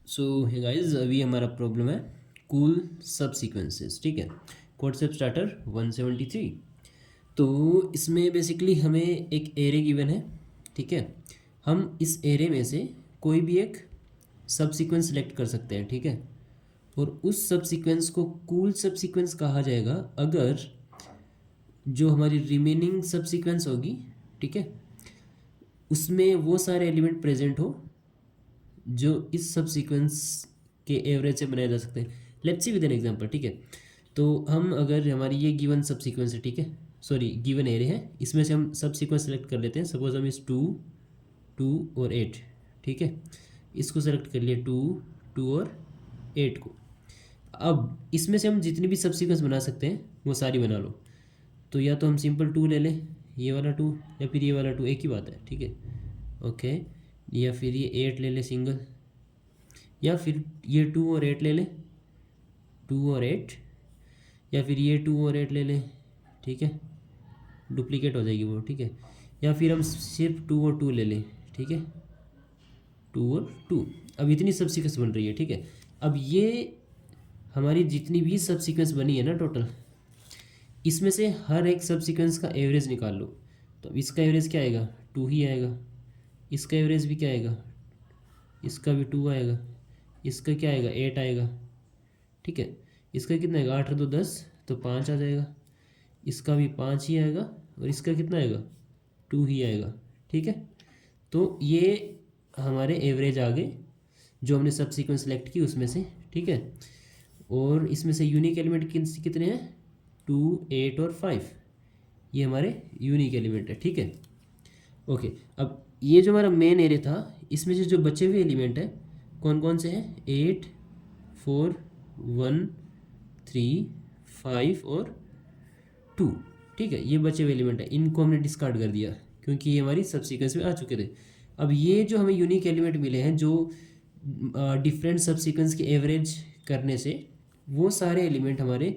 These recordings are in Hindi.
सो हे गाइस, अभी हमारा प्रॉब्लम है कूल सब सीक्वेंसेस। ठीक है, कॉन्सेप्ट स्टार्टर 173। तो इसमें बेसिकली हमें एक एरे गिवन है। ठीक है, हम इस एरे में से कोई भी एक सब सीक्वेंस सेलेक्ट कर सकते हैं। ठीक है, और उस सब सीक्वेंस को कूल सब सीक्वेंस कहा जाएगा अगर जो हमारी रिमेनिंग सब सीक्वेंस होगी, ठीक है, उसमें वो सारे एलिमेंट प्रेजेंट हो जो इस सब सीक्वेंस के एवरेज से बनाए जा सकते हैं। Let's see with an example. ठीक है, तो हम अगर हमारी ये गिवन सब सीक्वेंस है, ठीक है, सॉरी गिवन एरे है, इसमें से हम सब सीक्वेंस सेलेक्ट कर लेते हैं। सपोज हम इस 2, 2 और 8, ठीक है, इसको सेलेक्ट कर लिए 2, 2 और 8 को। अब इसमें से हम जितनी भी सब सीक्वेंस बना सकते हैं वो सारी बना लो। तो या तो हम सिंपल 2 ले लें, ये वाला 2, या फिर ये वाला 2, एक ही बात है। ठीक है, ओके, या फिर ये 8 ले लें सिंगल, या फिर ये 2 और 8 ले लें, 2 और 8, या फिर ये 2 और 8 ले लें। ठीक है, डुप्लीकेट हो जाएगी वो। ठीक है, या फिर हम सिर्फ 2 और 2 ले लें। ठीक है, 2 और 2। अब इतनी सब सीक्वेंस बन रही है। ठीक है, अब ये हमारी जितनी भी सब सीक्वेंस बनी है ना टोटल, इसमें से हर एक सब सीक्वेंस का एवरेज निकाल लो। तो अब इसका एवरेज क्या आएगा? 2 ही आएगा। इसका एवरेज भी क्या आएगा? इसका भी 2 आएगा। इसका क्या आएगा? 8 आएगा। ठीक है, इसका कितना आएगा? 8 और 2 10, तो 5 आ जाएगा। इसका भी 5 ही आएगा, और इसका कितना आएगा? 2 ही आएगा। ठीक है, तो ये हमारे एवरेज आ गए जो हमने सब सीक्वेंस सेलेक्ट की उसमें से। ठीक है, और इसमें से यूनिक एलिमेंट कितने हैं? 2, 8 और 5, ये हमारे यूनिक एलिमेंट है। ठीक है, ओके। अब ये जो हमारा मेन एरे था, इसमें से जो बचे हुए एलिमेंट है कौन कौन से हैं? 8, 4, 1, 3, 5 और 2। ठीक है, ये बचे हुए एलिमेंट है, इनको हमने डिस्कार्ड कर दिया क्योंकि ये हमारी सब सीक्वेंस में आ चुके थे। अब ये जो हमें यूनिक एलिमेंट मिले हैं जो डिफरेंट सब सीक्वेंस के एवरेज करने से, वो सारे एलिमेंट हमारे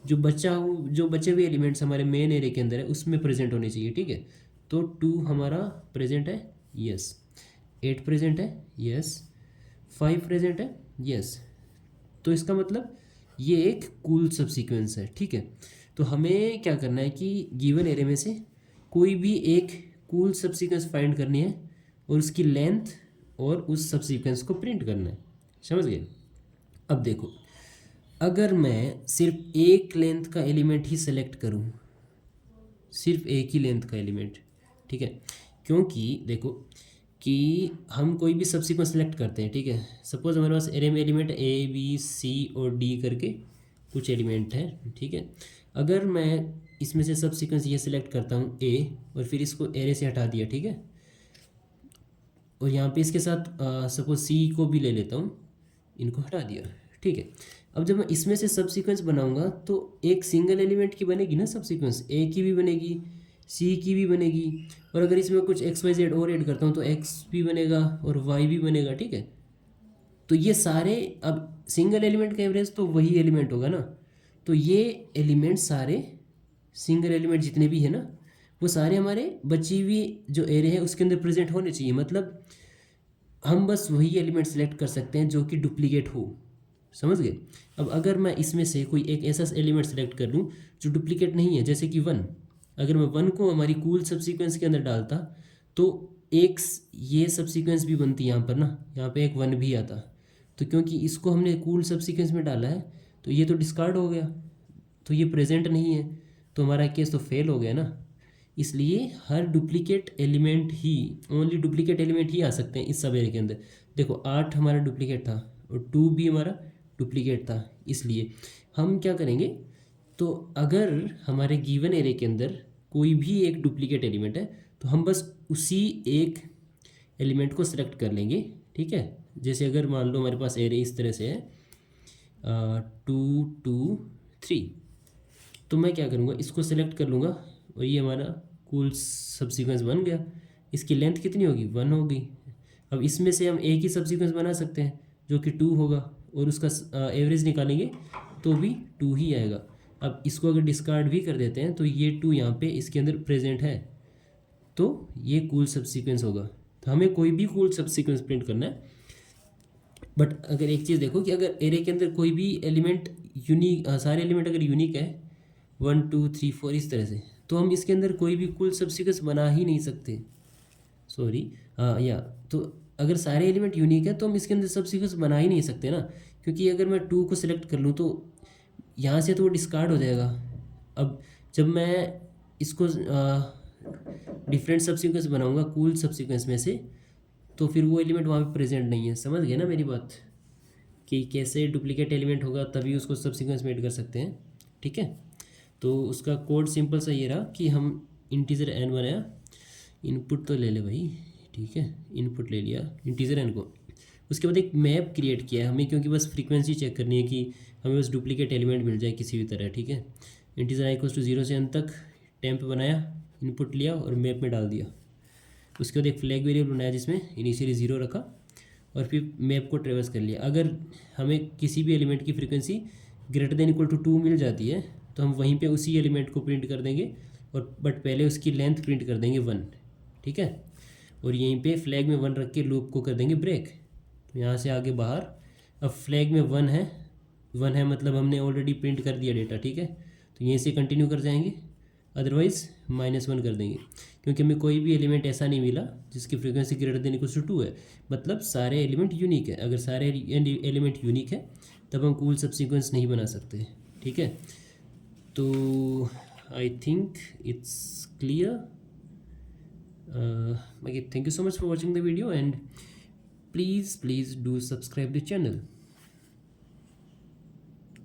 जो बचे हुए एलिमेंट्स हमारे मेन एरे के अंदर है उसमें प्रेजेंट होने चाहिए। ठीक है, तो 2 हमारा प्रेजेंट है, यस। 8 प्रेजेंट है, यस। 5 प्रेजेंट है, यस। तो इसका मतलब ये एक कूल सब सीक्वेंस है। ठीक है, तो हमें क्या करना है कि गिवन एरे में से कोई भी एक कूल सब सीक्वेंस फाइंड करनी है और उसकी लेंथ और उस सब सीक्वेंस को प्रिंट करना है। समझ गए? अब देखो, अगर मैं सिर्फ एक लेंथ का एलिमेंट ही सेलेक्ट करूं, सिर्फ एक ही लेंथ का एलिमेंट, ठीक है, क्योंकि देखो कि हम कोई भी सब सीक्वेंस सेलेक्ट करते हैं। ठीक है, सपोज हमारे पास एरे में एलिमेंट ए बी सी और डी करके कुछ एलिमेंट है। ठीक है, अगर मैं इसमें से सब सीक्वेंस ये सिलेक्ट करता हूँ ए, और फिर इसको एरे से हटा दिया, ठीक है, और यहाँ पे इसके साथ सपोज सी को भी ले लेता हूँ, इनको हटा दिया। ठीक है, अब जब मैं इसमें से सब सीक्वेंस बनाऊंगा तो एक सिंगल एलिमेंट की बनेगी ना सब सीक्वेंस, ए की भी बनेगी, सी की भी बनेगी, और अगर इसमें कुछ एक्स वाई जेड और ऐड करता हूँ तो एक्स भी बनेगा और वाई भी बनेगा। ठीक है, तो ये सारे, अब सिंगल एलिमेंट का एवरेज तो वही एलिमेंट होगा ना, तो ये एलिमेंट सारे, सिंगल एलिमेंट जितने भी है ना, वो सारे हमारे बची हुई जो एरे है उसके अंदर प्रेजेंट होने चाहिए। मतलब हम बस वही एलिमेंट सेलेक्ट कर सकते हैं जो कि डुप्लीकेट हो। समझ गए? अब अगर मैं इसमें से कोई एक ऐसा एलिमेंट सेलेक्ट कर लूँ जो डुप्लीकेट नहीं है, जैसे कि 1, अगर मैं 1 को हमारी कूल सब सीक्वेंस के अंदर डालता तो एक ये सब सीक्वेंस भी बनती यहाँ पर ना, यहाँ पे एक 1 भी आता। तो क्योंकि इसको हमने कूल सब सीक्वेंस में डाला है तो ये तो डिस्कार्ड हो गया, तो ये प्रेजेंट नहीं है, तो हमारा केस तो फेल हो गया ना। इसलिए हर डुप्लीकेट एलिमेंट ही, ओनली डुप्लीकेट एलिमेंट ही आ सकते हैं इस सब एरे के अंदर। देखो 8 हमारा डुप्लीकेट था और 2 भी हमारा डुप्लीकेट था। इसलिए हम क्या करेंगे, तो अगर हमारे गिवन एरे के अंदर कोई भी एक डुप्लीकेट एलिमेंट है तो हम बस उसी एक एलिमेंट को सिलेक्ट कर लेंगे। ठीक है, जैसे अगर मान लो हमारे पास एरे इस तरह से है 2, 2, 3, तो मैं क्या करूँगा, इसको सेलेक्ट कर लूँगा और ये हमारा कूल सब सीक्वेंस बन गया। इसकी लेंथ कितनी होगी? 1 होगी। अब इसमें से हम एक ही सब सीक्वेंस बना सकते हैं जो कि 2 होगा, और उसका एवरेज निकालेंगे तो भी 2 ही आएगा। अब इसको अगर डिस्कार्ड भी कर देते हैं तो ये 2 यहाँ पे इसके अंदर प्रेजेंट है, तो ये कूल सब सीक्वेंस होगा। तो हमें कोई भी कूल सब सीक्वेंस प्रिंट करना है बट अगर एक चीज़ देखो कि अगर एरे के अंदर कोई भी एलिमेंट यूनिक, सारे एलिमेंट अगर यूनिक है 1 2 3 4 इस तरह से, तो हम इसके अंदर कोई भी कुल सब सीक्वेंस बना ही नहीं सकते। सॉरी, या तो अगर सारे एलिमेंट यूनिक है तो हम इसके अंदर सब सीक्वेंस बना ही नहीं सकते ना, क्योंकि अगर मैं 2 को सिलेक्ट कर लूँ तो यहाँ से तो वो डिस्कार्ड हो जाएगा। अब जब मैं इसको डिफरेंट सब सीक्वेंस बनाऊँगा कूल सब सीक्वेंस में से, तो फिर वो एलिमेंट वहाँ पे प्रेजेंट नहीं है। समझ गए ना मेरी बात, कि कैसे डुप्लीकेट एलिमेंट होगा तभी उसको सब सीक्वेंस में ऐड कर सकते हैं। ठीक है, तो उसका कोड सिंपल सा ये रहा कि हम इंटीजर n बनाया, इनपुट तो ले ले भाई, ठीक है, इनपुट ले लिया इंटीजर n को। उसके बाद एक मैप क्रिएट किया है हमें, क्योंकि बस फ्रीक्वेंसी चेक करनी है कि हमें बस डुप्लीकेट एलिमेंट मिल जाए किसी भी तरह। ठीक है, इंटीजर i = 0 से n तक टेम्प बनाया, इनपुट लिया और मैप में डाल दिया। उसके बाद एक फ्लैग वेरिएबल बनाया जिसमें इनिशियली 0 रखा और फिर मैप को ट्रेवर्स कर लिया। अगर हमें किसी भी एलिमेंट की फ्रीक्वेंसी > 2 मिल जाती है तो हम वहीं पे उसी एलिमेंट को प्रिंट कर देंगे, और बट पहले उसकी लेंथ प्रिंट कर देंगे 1। ठीक है, और यहीं पे फ्लैग में 1 रख के लूप को कर देंगे ब्रेक। तो यहाँ से आगे बाहर, अब फ्लैग में 1 है मतलब हमने ऑलरेडी प्रिंट कर दिया डेटा। ठीक है, तो यहीं से कंटिन्यू कर जाएंगे, अदरवाइज़ -1 कर देंगे, क्योंकि हमें कोई भी एलिमेंट ऐसा नहीं मिला जिसकी फ्रीक्वेंसी > 2 है। मतलब सारे एलिमेंट यूनिक है। अगर सारे एलिमेंट यूनिक है तब हम कूल सब सीक्वेंस नहीं बना सकते। ठीक है, तो I think it's clear. Thank you so much for watching the video, and please do subscribe the channel.